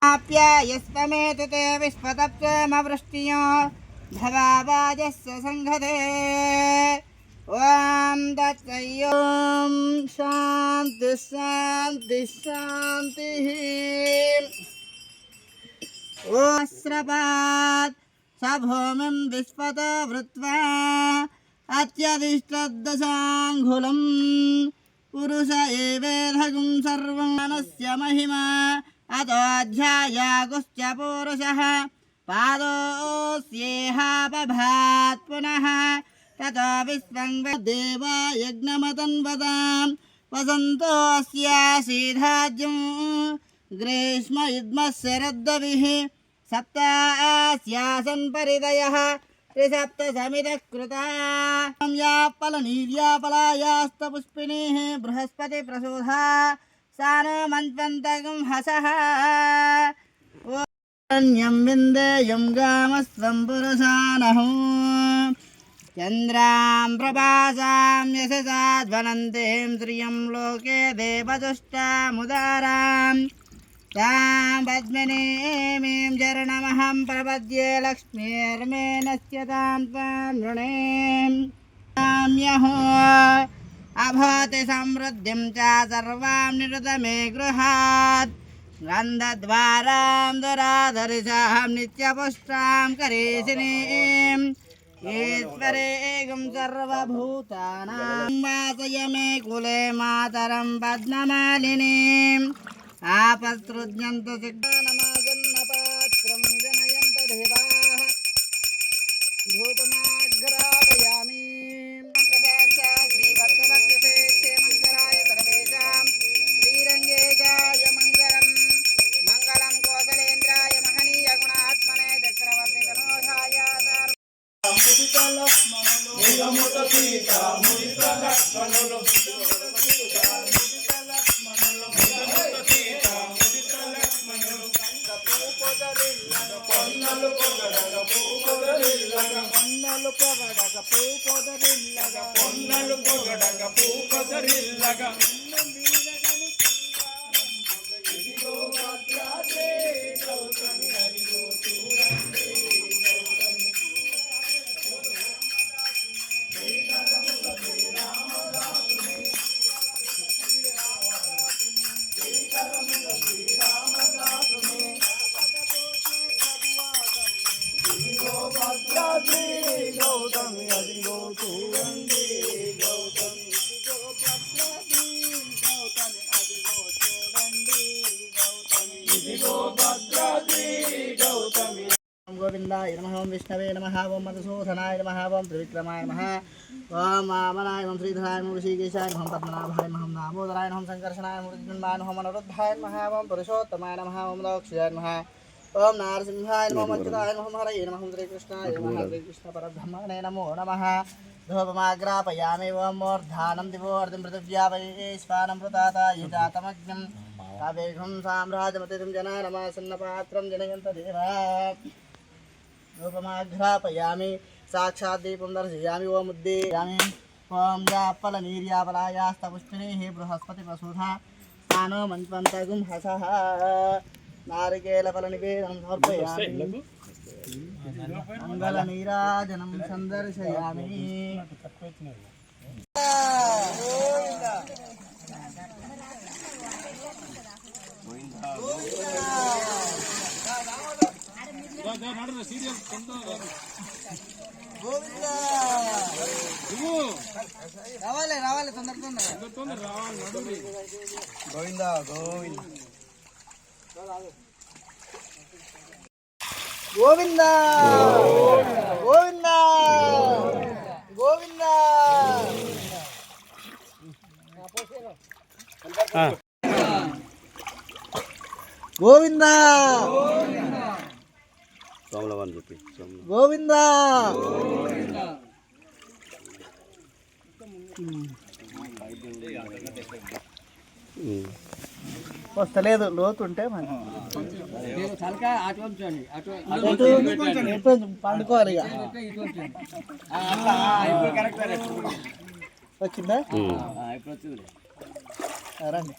यस्तमेतते विश्वतत्त्वमवृष्टियो भवावाजस्य संघते ॐ तत्सयों शान्ति शान्ति शान्तिः ओस्रपात् स भूमिं विश्वत वृत्वा अत्यधिष्ठद्दशाङ्गुलं पुरुष एवेधगुं सर्वं मनस्य महिमा अतोऽध्यायागुश्च पुरुषः पादोऽस्येहापभात् पुनः ततो विश्वं देवा यज्ञमतन्वतां वसन्तोऽस्यासीधाज्यं ग्रीष्म युग्मस्य रद्दविः सप्तास्यासन् परिदयः त्रिसप्त समितः कृता या फलनीर्याफलायास्तपुष्पिणीः बृहस्पति प्रसूधा सानो मन्वन्तगं हसः न्यं विन्देयं गामस्वं पुरुषानः चन्द्रां प्रभासां यशसा ध्वनन्तीं श्रियं लोके देवदुष्टामुदारां तां पद्मिनीं चरणमहं प्रपद्ये लक्ष्मीर्मे नश्यतां त्वां नृणीं ताम्यहो अभवति समृद्धिं च सर्वां निरुतमे गृहात् गन्धद्वारां दुराधरिषां नित्यपुष्टां करीशिनीं ईश्वरेगं सर्वभूतानां वासय मे कुले मातरं पद्ममालिनीम् आपसृज्यन्तु सिग्धानमासन्नपात्रं जनयन्त देवाः धूपमाग्रापयामि साक्षात् श्रीवत्सवक्षसे क्षेमङ्कराय सर्वेषां श्रीरङ्गे जाय मङ्गलं मङ्गलं कौसलेन्द्राय महनीय गुणात्मने चक्रवर्ति तनोधाय गोविंदाय नमः ओं विष्णवे नमः ओं मधुसूदनाय नमः ओं त्रिविक्रमाय नमः ओं वामनाय नमः श्रीधराय नमः ऋषिकेशाय नमः पद्मनाभाय नमः दामोदराय नमः संकर्षणाय नमः मृत्युंजयाय नमः अनिरुद्धाय नमः ओं पुरुषोत्तमाय नमः ओं मोक्षाय नमः ओं नारसिंहाय नमः अच्युताय नमः हरये नमः श्रीकृष्णाय नमः श्रीकृष्ण परब्रह्मणे नमो नमः धूपमाग्रापयामि ओं मूर्धानं दिवोर्धिं पृथिव्या वै स्वानं प्रताता यजातमग्नं कावेघं साम्राजमतिं जनानमासन्नपात्रं जनयन्त देवा रूपमाघ्रापयामि साक्षात् दीपं दर्शयामि ओम उद्दीयामि ओम जाफलनीर्याफलायास्तपुष्पिणीः बृहस्पति प्रसूधा सानो मन्वन्तगुं हसः नारिकेलफलनिवेदनं समर्पयामि मङ्गलनीराजनं सन्दर्शयामि రావాలి రావాలి తొందర తొందర రావాలి గోవిందా గోవింద గోవిందా గోవిందా గోవిందా గోవిందా గోవిందా వస్తలేదు లోతుంటే పండుకోవాలి వచ్చిందా రండి.